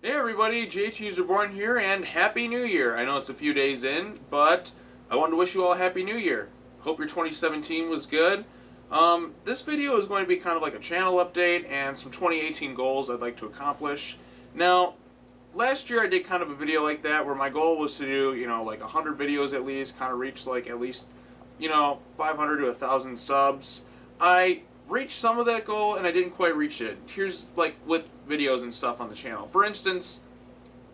Hey everybody, JTISREBORN here, and Happy New Year! I know it's a few days in, but I wanted to wish you all a Happy New Year. Hope your 2017 was good. This video is going to be kind of like a channel update and some 2018 goals I'd like to accomplish. Now, last year I did kind of a video like that where my goal was to do, like 100 videos at least, kind of reach like at least, 500 to 1,000 subs. I reached some of that goal and I didn't quite reach it. Here's like with videos and stuff on the channel. For instance,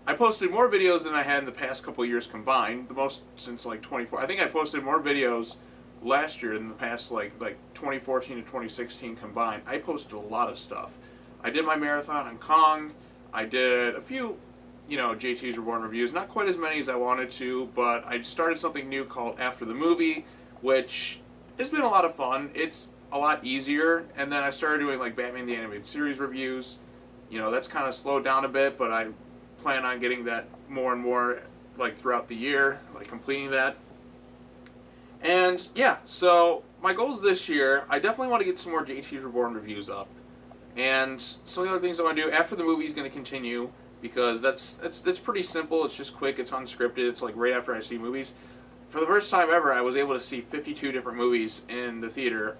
I posted more videos than I had in the past couple years combined, the most since like 24. I think I posted more videos last year than the past like 2014 to 2016 combined. I posted a lot of stuff. I did my marathon on Kong. I did a few, JTISREBORN reviews, not quite as many as I wanted to, but I started something new called After the Movie, which has been a lot of fun. It's a lot easier, and then I started doing like Batman the Animated Series reviews. That's kind of slowed down a bit, but I plan on getting that more and more like throughout the year, like completing that. And yeah, so my goals this year, I definitely want to get some more JTISREBORN reviews up. And some of the other things I want to do after the movie is going to continue, because that's pretty simple. It's just quick. It's unscripted. It's like right after I see movies. For the first time ever, I was able to see 52 different movies in the theater,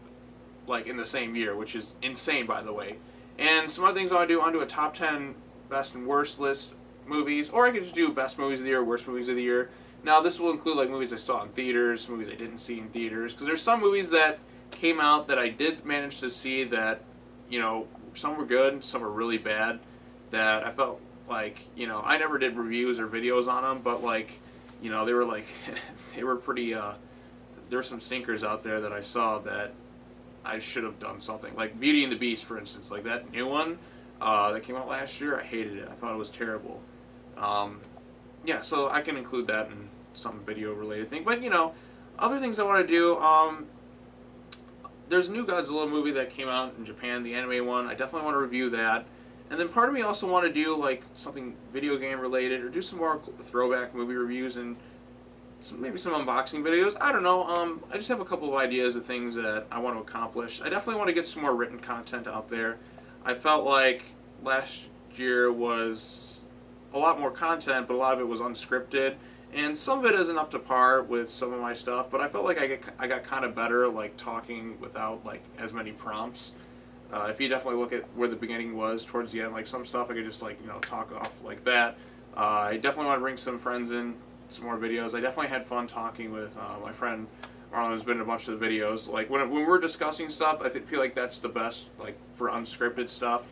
like in the same year, which is insane, by the way. And some other things I want to do, I want to do a top 10 best and worst list movies, or I could just do best movies of the year, worst movies of the year. Now, this will include like movies I saw in theaters, movies I didn't see in theaters, because there's some movies that came out that I did manage to see that, some were good, some were really bad, that I felt like, I never did reviews or videos on them, but like, they were like, they were pretty, there were some stinkers out there that I saw that I should have done something. Like Beauty and the Beast, for instance, like that new one that came out last year, I hated it. I thought it was terrible. Yeah, so I can include that in some video-related thing. But, other things I want to do, there's a new Godzilla movie that came out in Japan, the anime one. I definitely want to review that. And then part of me also want to do like something video game related, or do some more throwback movie reviews and maybe some unboxing videos. I don't know. I just have a couple of ideas of things that I want to accomplish. I definitely want to get some more written content out there. I felt like last year was a lot more content, but a lot of it was unscripted, and some of it isn't up to par with some of my stuff. But I felt like I got kind of better like talking without like as many prompts. If you definitely look at where the beginning was towards the end, like some stuff I could just like talk off like that. I definitely want to bring some friends in, some more videos. I definitely had fun talking with my friend Marlon, who's been in a bunch of the videos. Like when we're discussing stuff, I feel like that's the best, like for unscripted stuff,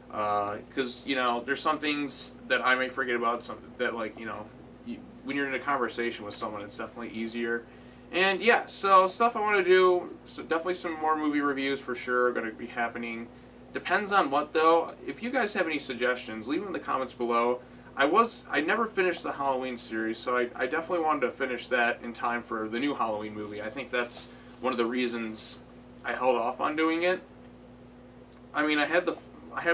because there's some things that I may forget about, some that like when you're in a conversation with someone, it's definitely easier. And yeah, so stuff I want to do. So definitely some more movie reviews for sure are going to be happening. Depends on what though. If you guys have any suggestions, leave them in the comments below. I never finished the Halloween series, so I definitely wanted to finish that in time for the new Halloween movie. I think that's one of the reasons I held off on doing it. I mean, I had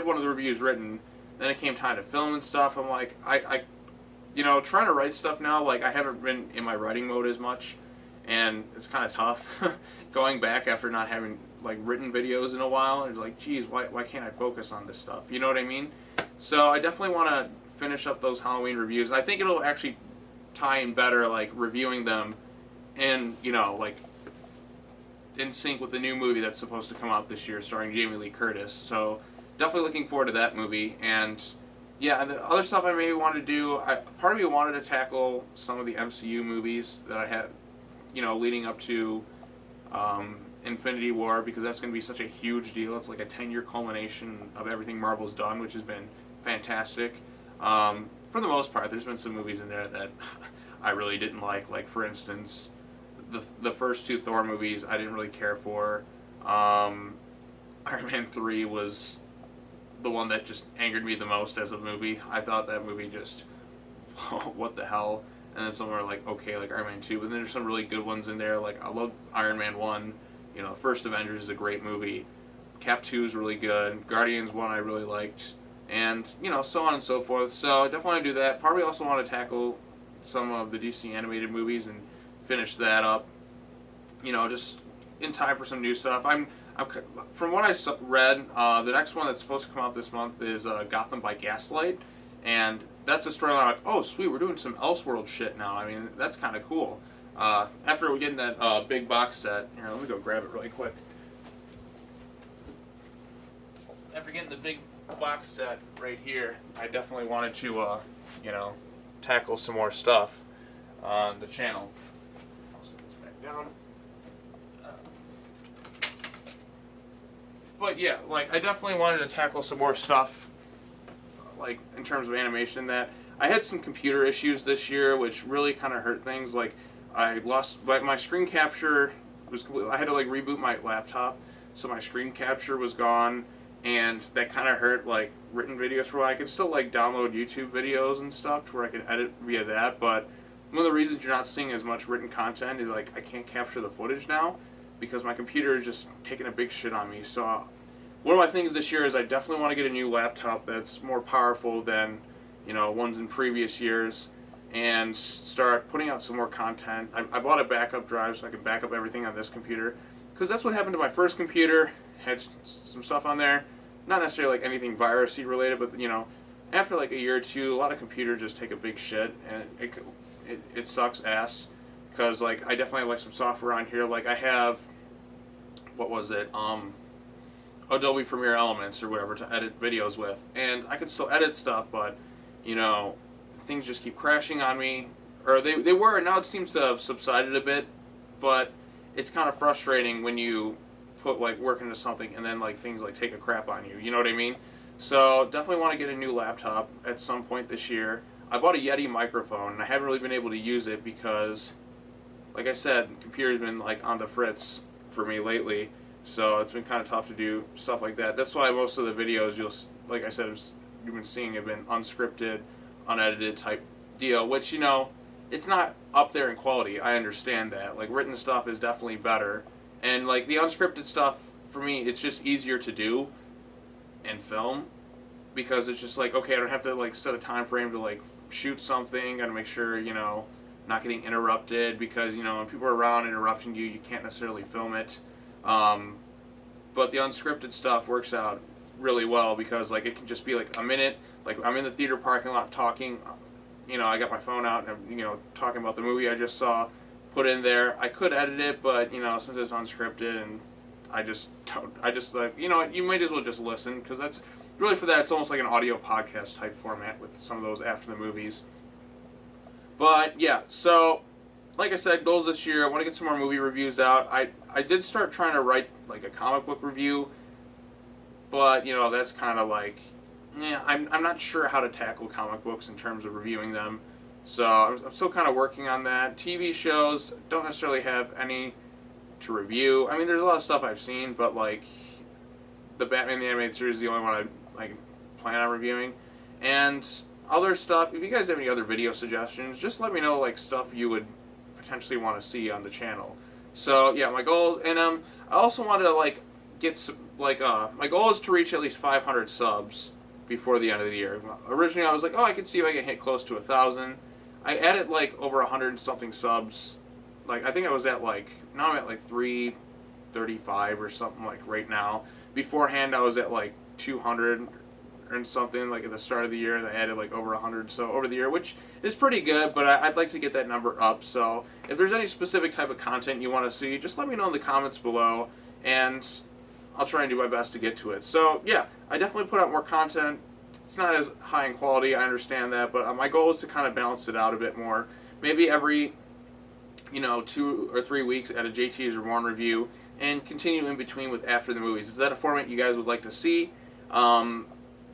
one of the reviews written, then it came time to film and stuff. I'm like, trying to write stuff now, like I haven't been in my writing mode as much, and it's kind of tough going back after not having like written videos in a while. And it's like, geez, why can't I focus on this stuff? You know what I mean? So I definitely want to finish up those Halloween reviews, and I think it'll actually tie in better, like reviewing them and like in sync with the new movie that's supposed to come out this year starring Jamie Lee Curtis. So definitely looking forward to that movie. And yeah, the other stuff I maybe want to do, part of me wanted to tackle some of the MCU movies that I had leading up to Infinity War, because that's going to be such a huge deal. It's like a 10-year culmination of everything Marvel's done, which has been fantastic. For the most part, there's been some movies in there that I really didn't like. Like, for instance, the first two Thor movies I didn't really care for. Iron Man 3 was the one that just angered me the most as a movie. I thought that movie just, what the hell? And then some are like, okay, like Iron Man 2. But then there's some really good ones in there. Like, I love Iron Man 1. First Avengers is a great movie. Cap 2 is really good. Guardians 1 I really liked. And, so on and so forth. So I definitely want to do that. Probably also want to tackle some of the DC animated movies and finish that up. Just in time for some new stuff. From what I read, the next one that's supposed to come out this month is Gotham by Gaslight. and that's a storyline like, oh sweet, we're doing some Elseworld shit now. I mean, that's kind of cool. After we get that big box set, here, let me go grab it really quick. After getting the big box set right here, I definitely wanted to, tackle some more stuff on the channel. I'll set this back down. But yeah, like, I definitely wanted to tackle some more stuff, like, in terms of animation. That I had some computer issues this year, which really kind of hurt things. Like, I lost, like, my screen capture was completely, I had to, like, reboot my laptop, so my screen capture was gone, and that kind of hurt, like, written videos for a while. I could still, like, download YouTube videos and stuff to where I could edit via that, but one of the reasons you're not seeing as much written content is, like, I can't capture the footage now, because my computer is just taking a big shit on me. So one of my things this year is I definitely want to get a new laptop that's more powerful than, ones in previous years, and start putting out some more content. I bought a backup drive so I can back up everything on this computer, because that's what happened to my first computer. Had some stuff on there, not necessarily like anything virusy related, but after like a year or two, a lot of computers just take a big shit, and it sucks ass. Because like I definitely have like some software on here. Like I have, what was it? Adobe Premiere Elements or whatever to edit videos with, and I could still edit stuff, but things just keep crashing on me. Or they were, and now it seems to have subsided a bit, but it's kind of frustrating when you put like work into something and then like things like take a crap on you. You know what I mean? So definitely want to get a new laptop at some point this year. I bought a Yeti microphone, and I haven't really been able to use it because, like I said, the computer's been like on the fritz for me lately, so it's been kind of tough to do stuff like that. That's why most of the videos like I said, you've been seeing have been unscripted, unedited type deal, which it's not up there in quality. I understand that. Like written stuff is definitely better, and like the unscripted stuff for me, it's just easier to do and film, because it's just like, okay, I don't have to like set a time frame to like shoot something. Got to make sure not getting interrupted, because when people are around interrupting you, you can't necessarily film it. But the unscripted stuff works out really well, because like it can just be like a minute, like I'm in the theater parking lot talking, I got my phone out and I'm talking about the movie I just saw, put in there. I could edit it, but since it's unscripted, and I just like, you might as well just listen, because that's really, for that, it's almost like an audio podcast type format with some of those after the movies. But yeah, so like I said, goals this year, I want to get some more movie reviews out. I did start trying to write like a comic book review, but that's kind of like, I'm not sure how to tackle comic books in terms of reviewing them. So I'm still kind of working on that. TV shows, don't necessarily have any to review. I mean, there's a lot of stuff I've seen, but like the Batman the Animated Series is the only one I plan on reviewing. And other stuff, if you guys have any other video suggestions, just let me know, like stuff you would potentially want to see on the channel. So yeah, my goal, and I also wanted to like get some, like my goal is to reach at least 500 subs before the end of the year. Originally I was like, I could see if I can hit close to 1,000. I added like over 100 something subs. Like I think I was at like, now I'm at like 335 or something like right now. Beforehand I was at like 200 and something like at the start of the year, and I added like over 100 so over the year, which is pretty good, but I'd like to get that number up. So if there's any specific type of content you want to see, just let me know in the comments below, and I'll try and do my best to get to it. So yeah, I definitely put out more content. It's not as high in quality, I understand that, but my goal is to kind of balance it out a bit more. Maybe every 2 or 3 weeks at a JTISREBORN review, and continue in between with after the movies. Is that a format you guys would like to see?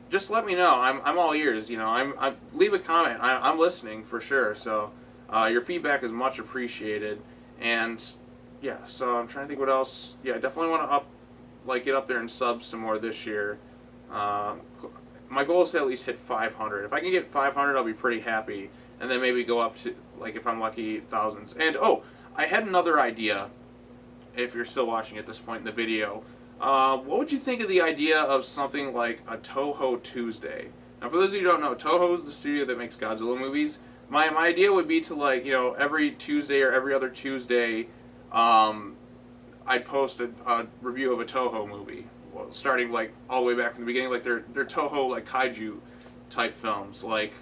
Just let me know. I'm all ears. Leave a comment. I'm listening for sure. So your feedback is much appreciated. And yeah, so I'm trying to think what else. Yeah, I definitely want to get up there and subs some more this year. My goal is to at least hit 500. If I can get 500, I'll be pretty happy. And then maybe go up to, like, if I'm lucky, thousands. And I had another idea. If you're still watching at this point in the video. What would you think of the idea of something like a Toho Tuesday? Now, for those of you who don't know, Toho is the studio that makes Godzilla movies. My idea would be to, every Tuesday or every other Tuesday, I'd post a review of a Toho movie. Well, starting, all the way back from the beginning, their Toho, kaiju type films, like,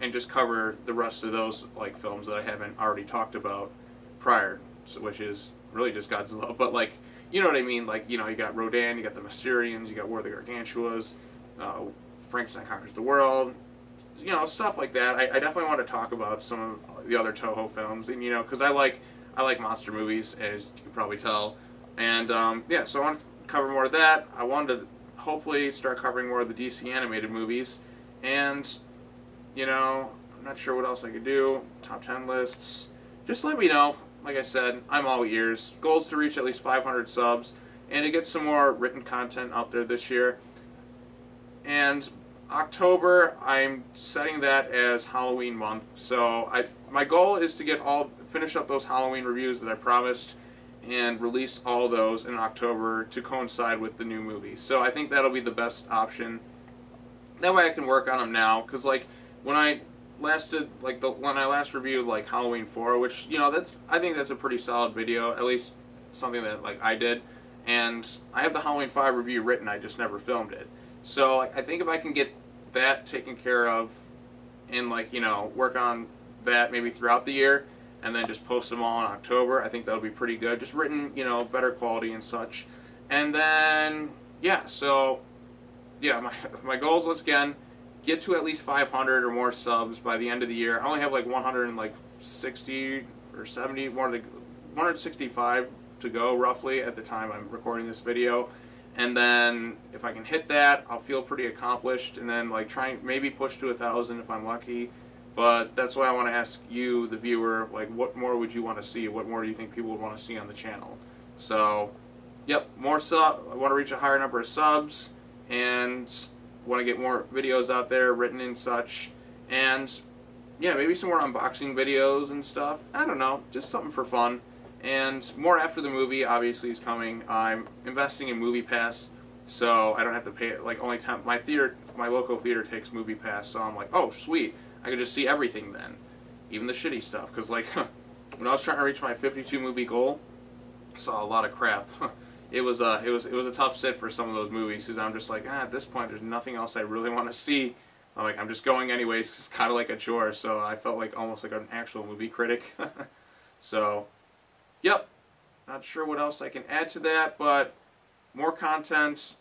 and just cover the rest of those like films that I haven't already talked about prior, so, which is really just Godzilla. But like, you know what I mean? Like, you know, you got Rodan, you got the Mysterians, you got War of the Gargantuas, Frankenstein Conquers the World, you know, stuff like that. I definitely want to talk about some of the other Toho films, and you know, because I like monster movies, as you can probably tell, and yeah, so I want to cover more of that. I wanted to hopefully start covering more of the DC animated movies, and you know, I'm not sure what else I could do. Top 10 lists. Just let me know. Like I said, I'm all ears. Goal is to reach at least 500 subs and to get some more written content out there this year. And October, I'm setting that as Halloween month. So my goal is to finish up those Halloween reviews that I promised and release all those in October to coincide with the new movie. So I think that'll be the best option. That way I can work on them now, because like when I last reviewed like Halloween 4, which, you know, I think that's a pretty solid video, at least something that like I did, and I have the Halloween 5 review written, I just never filmed it. So I think if I can get that taken care of and like, you know, work on that maybe throughout the year and then just post them all in October, I think that'll be pretty good. Just written, you know, better quality and such. And then yeah, so yeah, my goals, once again, get to at least 500 or more subs by the end of the year. I only have like 160 or 70, 165 to go roughly at the time I'm recording this video. And then if I can hit that, I'll feel pretty accomplished. And then like maybe push to 1,000 if I'm lucky. But that's why I want to ask you, the viewer, like what more would you want to see? What more do you think people would want to see on the channel? So, yep, I want to reach a higher number of subs and want to get more videos out there written and such, and yeah, maybe some more unboxing videos and stuff. I don't know, just something for fun. And more after the movie obviously is coming. I'm investing in Movie Pass, so I don't have to pay it. Like only time my local theater takes Movie Pass, so I'm like, oh sweet, I could just see everything then, even the shitty stuff. Because like when I was trying to reach my 52 movie goal, I saw a lot of crap. It was a tough sit for some of those movies, because I'm just like, at this point there's nothing else I really want to see. I'm just going anyways, cause it's kind of like a chore. So I felt like almost like an actual movie critic. So, yep, not sure what else I can add to that, but more content,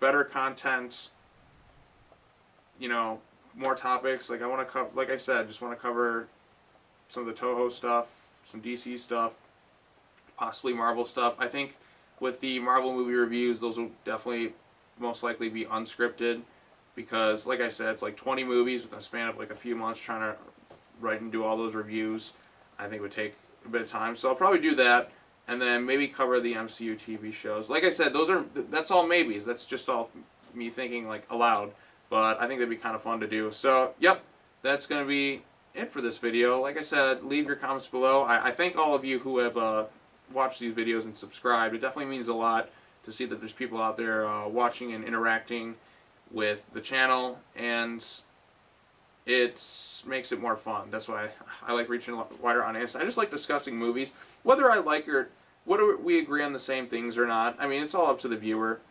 better content, you know, more topics. Like I want to cover, like I said, just want to cover some of the Toho stuff, some DC stuff, possibly Marvel stuff. I think with the Marvel movie reviews, those will definitely most likely be unscripted, because like I said, it's like 20 movies within a span of like a few months. Trying to write and do all those reviews, I think would take a bit of time. So I'll probably do that, and then maybe cover the MCU TV shows. Like I said, that's all maybes. That's just all me thinking like aloud, but I think that'd be kind of fun to do. So yep, that's going to be it for this video. Like I said, leave your comments below. I thank all of you who have watch these videos and subscribe. It definitely means a lot to see that there's people out there watching and interacting with the channel, and it makes it more fun. That's why I like reaching a lot wider audience. I just like discussing movies, whether I like or whether we agree on the same things or not. I mean, it's all up to the viewer.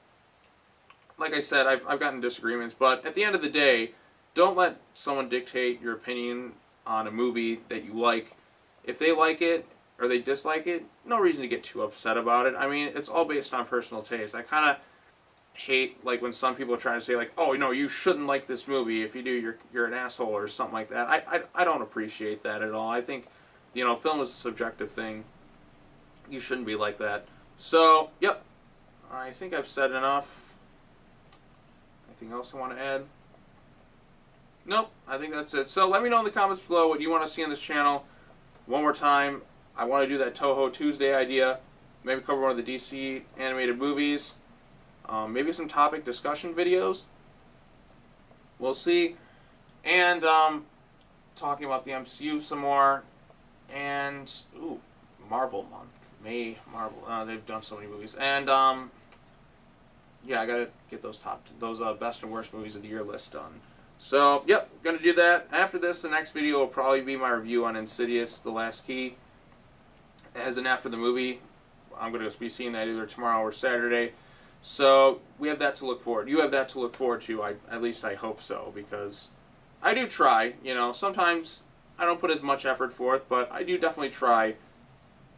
Like I said, I've gotten disagreements, but at the end of the day, don't let someone dictate your opinion on a movie that you like. If they like it or they dislike it, no reason to get too upset about it. I mean, it's all based on personal taste. I kind of hate like when some people try to say like, oh, no, you shouldn't like this movie. If you do, you're an asshole or something like that. I don't appreciate that at all. I think, you know, film is a subjective thing. You shouldn't be like that. So, yep, I think I've said enough. Anything else I want to add? Nope, I think that's it. So let me know in the comments below what you want to see on this channel. One more time, I want to do that Toho Tuesday idea. Maybe cover one of the DC animated movies. Maybe some topic discussion videos. We'll see. And talking about the MCU some more. And ooh, Marvel month. May Marvel. They've done so many movies. And yeah, I gotta get those best and worst movies of the year list done. So yep, gonna do that. After this, the next video will probably be my review on Insidious: The Last Key. As in after the movie, I'm going to be seeing that either tomorrow or Saturday. So we have that to look forward. You have that to look forward to. At least I hope so, because I do try. You know, sometimes I don't put as much effort forth, but I do definitely try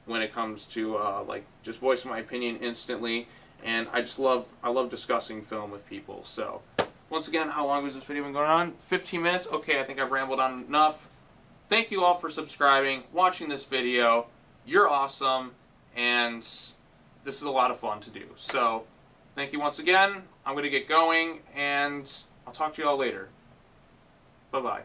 when it comes to like just voicing my opinion instantly. And I love discussing film with people. So once again, how long has this video been going on? 15 minutes. Okay, I think I've rambled on enough. Thank you all for subscribing, watching this video. You're awesome, and this is a lot of fun to do. So thank you once again. I'm going to get going, and I'll talk to you all later. Bye-bye.